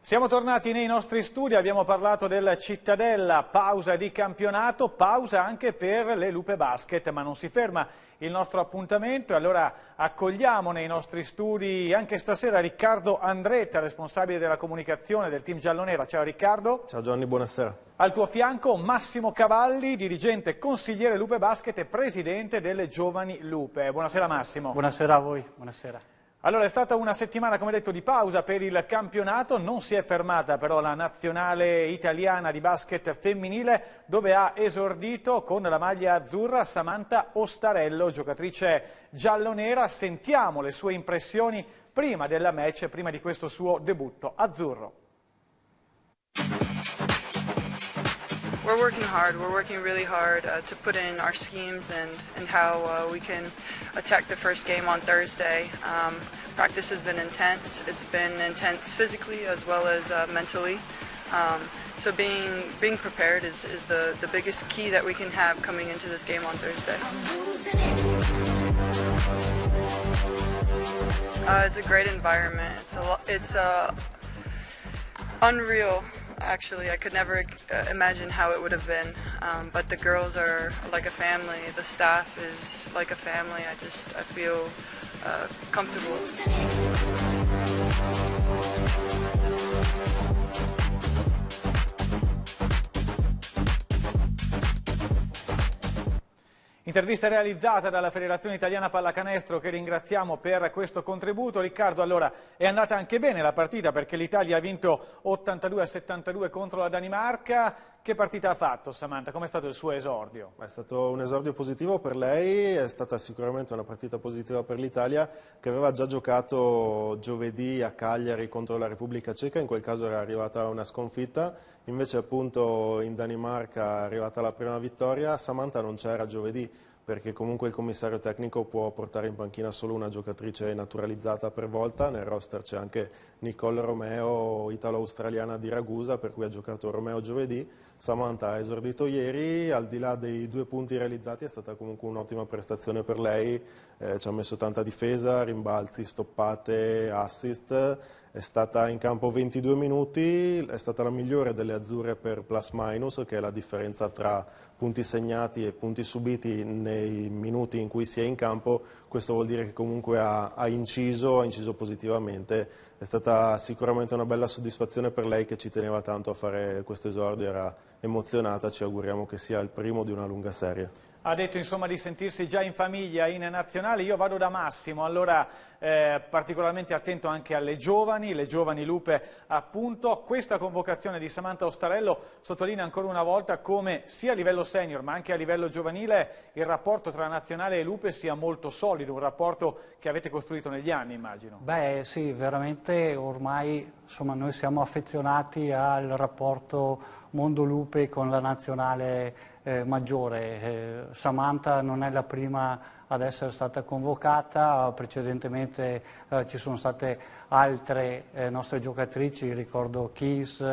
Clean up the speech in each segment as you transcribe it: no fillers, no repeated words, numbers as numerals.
Siamo tornati nei nostri studi, abbiamo parlato del Cittadella, pausa di campionato, pausa anche per le Lupe Basket, ma non si ferma il nostro appuntamento e allora accogliamo nei nostri studi anche stasera Riccardo Andretta, responsabile della comunicazione del team giallonera. Ciao Riccardo. Ciao Gianni, buonasera. Al tuo fianco Massimo Cavalli, dirigente consigliere Lupe Basket e presidente delle Giovani Lupe. Buonasera Massimo. Buonasera a voi, buonasera. Allora, è stata una settimana, come detto, di pausa per il campionato, non si è fermata però la nazionale italiana di basket femminile, dove ha esordito con la maglia azzurra Samantha Ostarello, giocatrice giallonera. Sentiamo le sue impressioni prima della match, prima di questo suo debutto azzurro. We're working really hard to put in our schemes and how we can attack the first game on Thursday. Practice has been intense. It's been intense physically as well as mentally. So being prepared is the biggest key that we can have coming into this game on Thursday. It's a great environment. It's unreal. Actually, I could never imagine how it would have been, but the girls are like a family, the staff is like a family. I feel comfortable. Intervista realizzata dalla Federazione Italiana Pallacanestro, che ringraziamo per questo contributo. Riccardo, allora è andata anche bene la partita perché l'Italia ha vinto 82-72 contro la Danimarca. Che partita ha fatto Samantha? Com'è stato il suo esordio? È stato un esordio positivo per lei, è stata sicuramente una partita positiva per l'Italia, che aveva già giocato giovedì a Cagliari contro la Repubblica Ceca. In quel caso era arrivata una sconfitta, invece appunto in Danimarca è arrivata la prima vittoria. Samantha non c'era giovedì perché comunque il commissario tecnico può portare in panchina solo una giocatrice naturalizzata per volta. Nel roster c'è anche Nicole Romeo, italo-australiana di Ragusa, per cui ha giocato Romeo giovedì. Samantha ha esordito ieri, al di là dei 2 punti realizzati è stata comunque un'ottima prestazione per lei, ci ha messo tanta difesa, rimbalzi, stoppate, assist. È stata in campo 22 minuti, è stata la migliore delle azzurre per plus minus, che è la differenza tra punti segnati e punti subiti nei minuti in cui si è in campo. Questo vuol dire che comunque ha inciso positivamente. È stata sicuramente una bella soddisfazione per lei, che ci teneva tanto a fare questo esordio, era emozionata, ci auguriamo che sia il primo di una lunga serie. Ha detto insomma di sentirsi già in famiglia in nazionale. Io vado da Massimo, allora particolarmente attento anche alle giovani, le giovani Lupe appunto. Questa convocazione di Samantha Ostarello sottolinea ancora una volta come sia a livello senior ma anche a livello giovanile il rapporto tra nazionale e Lupe sia molto solido, un rapporto che avete costruito negli anni, immagino. Beh sì, veramente ormai insomma, noi siamo affezionati al rapporto Mondo Lupe con la nazionale maggiore. Samantha non è la prima ad essere stata convocata, precedentemente ci sono state altre nostre giocatrici, ricordo Kiss,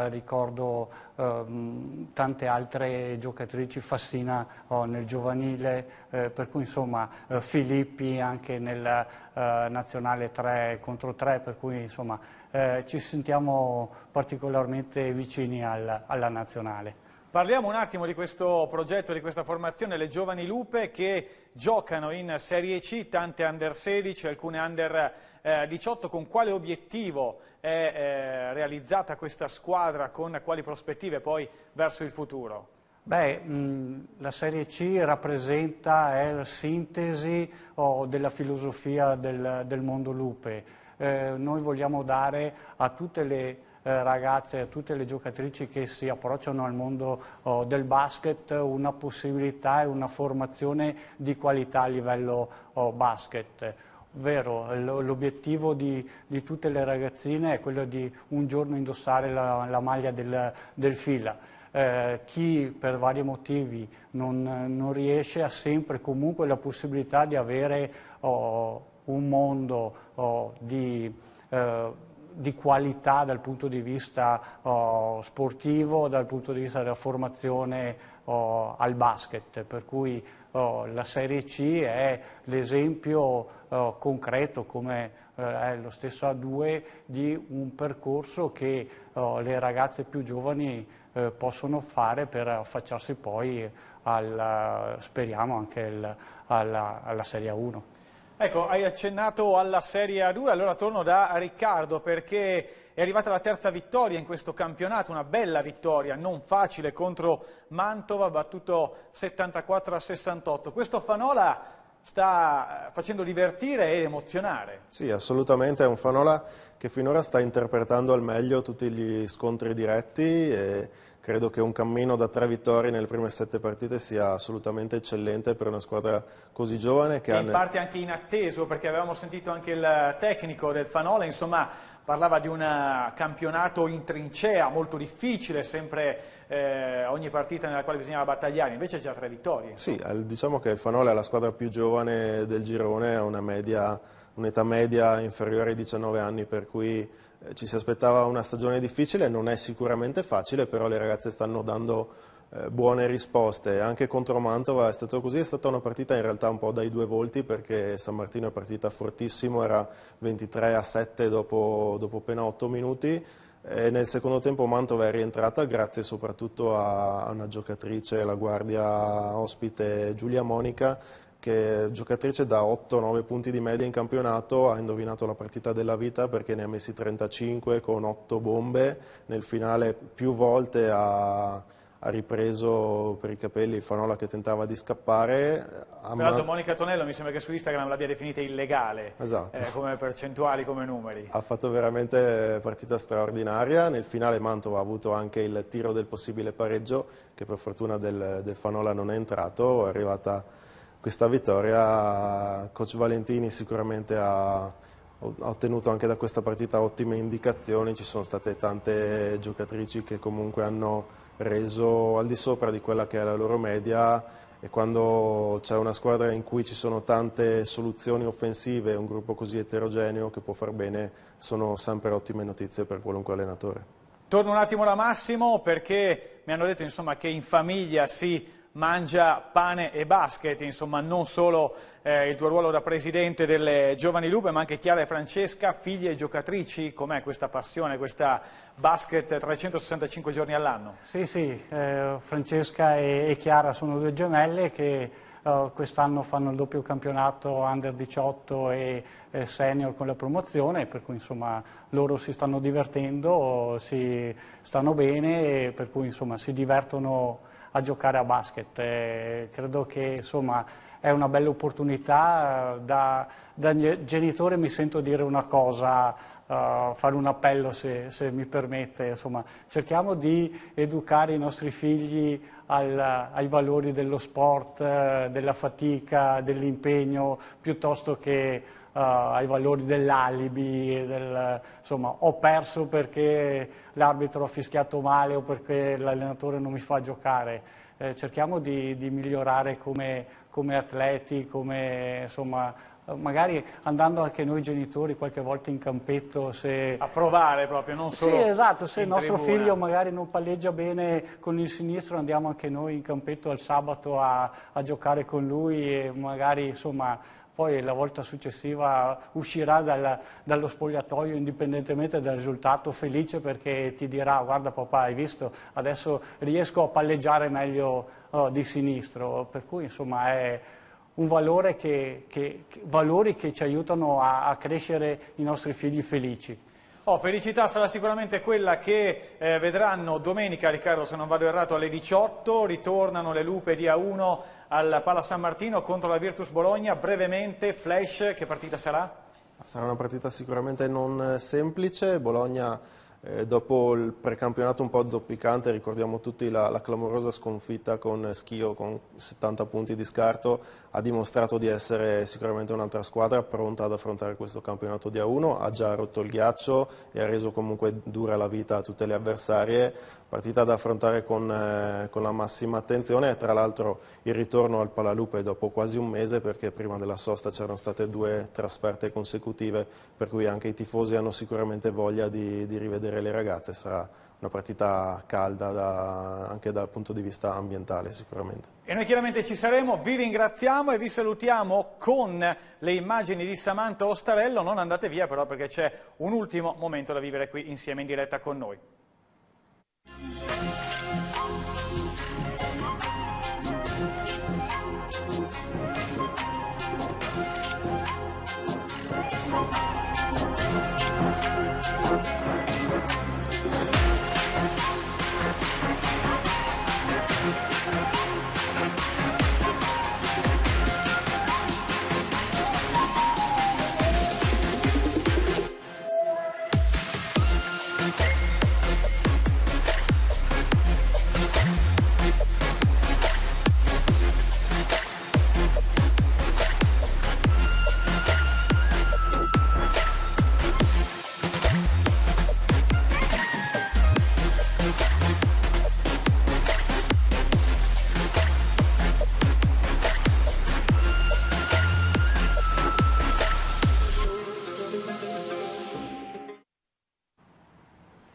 ricordo tante altre giocatrici, Fassina nel giovanile, per cui insomma Filippi anche nel nazionale 3 contro 3, per cui insomma ci sentiamo particolarmente vicini alla nazionale. Parliamo un attimo di questo progetto, di questa formazione, le giovani Lupe che giocano in Serie C, tante under 16, alcune under 18. Con quale obiettivo è realizzata questa squadra, con quali prospettive poi verso il futuro? Beh, la Serie C rappresenta, è la sintesi della filosofia del Mondo Lupe. Noi vogliamo dare a tutte le ragazze, a tutte le giocatrici che si approcciano al mondo del basket una possibilità e una formazione di qualità a livello basket. Ovvero l'obiettivo di tutte le ragazzine è quello di un giorno indossare la maglia del Fila. Chi per vari motivi non riesce ha sempre comunque la possibilità di avere un mondo di di qualità dal punto di vista sportivo, dal punto di vista della formazione al basket, per cui la Serie C è l'esempio concreto, come è lo stesso A2, di un percorso che le ragazze più giovani possono fare per affacciarsi poi speriamo anche alla Serie A1. Ecco, hai accennato alla Serie A2, allora torno da Riccardo perché è arrivata la terza vittoria in questo campionato, una bella vittoria, non facile, contro Mantova, battuto 74-68. Questo Fanola sta facendo divertire ed emozionare. Sì, assolutamente, è un Fanola che finora sta interpretando al meglio tutti gli scontri diretti e credo che un cammino da 3 vittorie nelle prime 7 partite sia assolutamente eccellente per una squadra così giovane. Che in parte anche inatteso, perché avevamo sentito anche il tecnico del Fanola, insomma, parlava di un campionato in trincea, molto difficile, sempre ogni partita nella quale bisognava battagliare, invece già 3 vittorie. Sì, diciamo che il Fanola è la squadra più giovane del girone, ha un'età media inferiore ai 19 anni, per cui ci si aspettava una stagione difficile, non è sicuramente facile, però le ragazze stanno dando buone risposte. Anche contro Mantova è stato così, è stata una partita in realtà un po' dai due volti, perché San Martino è partita fortissimo, era 23-7 dopo appena 8 minuti, e nel secondo tempo Mantova è rientrata grazie soprattutto a una giocatrice, la guardia ospite Giulia Monica, che giocatrice da 8-9 punti di media in campionato, ha indovinato la partita della vita perché ne ha messi 35 con 8 bombe, nel finale più volte ha ripreso per i capelli il Fanola che tentava di scappare. Peraltro Monica Tonello mi sembra che su Instagram l'abbia definita illegale, esatto. Come percentuali, come numeri. Ha fatto veramente partita straordinaria, nel finale Mantova ha avuto anche il tiro del possibile pareggio che per fortuna del Fanola non è entrato, è arrivata questa vittoria. Coach Valentini sicuramente ha ottenuto anche da questa partita ottime indicazioni, ci sono state tante giocatrici che comunque hanno reso al di sopra di quella che è la loro media, e quando c'è una squadra in cui ci sono tante soluzioni offensive, un gruppo così eterogeneo che può far bene, sono sempre ottime notizie per qualunque allenatore. Torno un attimo da Massimo perché mi hanno detto insomma, che in famiglia si mangia pane e basket, insomma non solo il tuo ruolo da presidente delle Giovani Lupe, ma anche Chiara e Francesca, figlie e giocatrici. Com'è questa passione, questa basket 365 giorni all'anno? Sì, Francesca e Chiara sono 2 gemelle che quest'anno fanno il doppio campionato Under 18 e Senior con la promozione, per cui insomma loro si stanno divertendo, si stanno bene, per cui insomma si divertono a giocare a basket. Credo che insomma è una bella opportunità. Da genitore mi sento dire una cosa, fare un appello se mi permette, insomma, cerchiamo di educare i nostri figli ai valori dello sport, della fatica, dell'impegno, piuttosto che ai valori dell'alibi, insomma, ho perso perché l'arbitro ha fischiato male o perché l'allenatore non mi fa giocare. Cerchiamo di migliorare come atleti, insomma, magari andando anche noi genitori qualche volta in campetto, a provare proprio, non solo. Sì, esatto, se il nostro tribuna. figlio magari non palleggia bene con il sinistro, andiamo anche noi in campetto al sabato a giocare con lui, e magari insomma poi la volta successiva uscirà dallo spogliatoio indipendentemente dal risultato felice, perché ti dirà: guarda papà, hai visto, adesso riesco a palleggiare meglio di sinistro. Per cui insomma è un valore valori che ci aiutano a crescere i nostri figli felici. Felicità sarà sicuramente quella che vedranno domenica, Riccardo, se non vado errato, alle 18, ritornano le Lupe di A1 al Pala San Martino contro la Virtus Bologna. Brevemente, flash, che partita sarà? Sarà una partita sicuramente non semplice. Bologna, dopo il precampionato un po' zoppicante, ricordiamo tutti la clamorosa sconfitta con Schio con 70 punti di scarto, ha dimostrato di essere sicuramente un'altra squadra pronta ad affrontare questo campionato di A1, ha già rotto il ghiaccio e ha reso comunque dura la vita a tutte le avversarie. partita da affrontare con la massima attenzione. Tra l'altro il ritorno al Palalupe dopo quasi un mese, perché prima della sosta c'erano state 2 trasferte consecutive, per cui anche i tifosi hanno sicuramente voglia di rivedere le ragazze. Sarà una partita calda anche dal punto di vista ambientale sicuramente. E noi chiaramente ci saremo, vi ringraziamo e vi salutiamo con le immagini di Samantha Ostarello. Non andate via però, perché c'è un ultimo momento da vivere qui insieme in diretta con noi.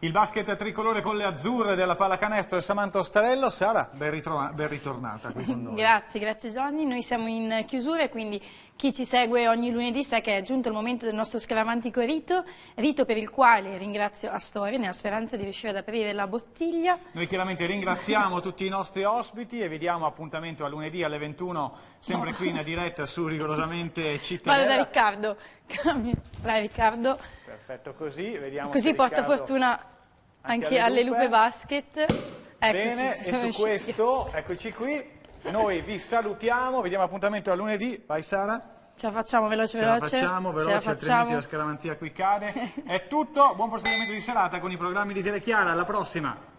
Il basket tricolore con le azzurre della pallacanestro e Samantha Ostarello. Sara, ben ritornata qui con noi. Grazie Gianni. Noi siamo in chiusura e quindi chi ci segue ogni lunedì sa che è giunto il momento del nostro scaramantico rito per il quale ringrazio Astore nella speranza di riuscire ad aprire la bottiglia. Noi chiaramente ringraziamo tutti i nostri ospiti e vi diamo appuntamento a lunedì alle 21, sempre qui in diretta su Rigorosamente Cittadella. Vado da Riccardo. Vai Riccardo. Perfetto, vediamo. Così porta fortuna anche alle Lupe Basket. Eccoci, bene, e su questo, eccoci qui, noi vi salutiamo, vi diamo appuntamento a lunedì. Vai Sara. Ce la facciamo veloce, altrimenti la scaramanzia qui cade. È tutto, buon proseguimento di serata con i programmi di Telechiara, alla prossima.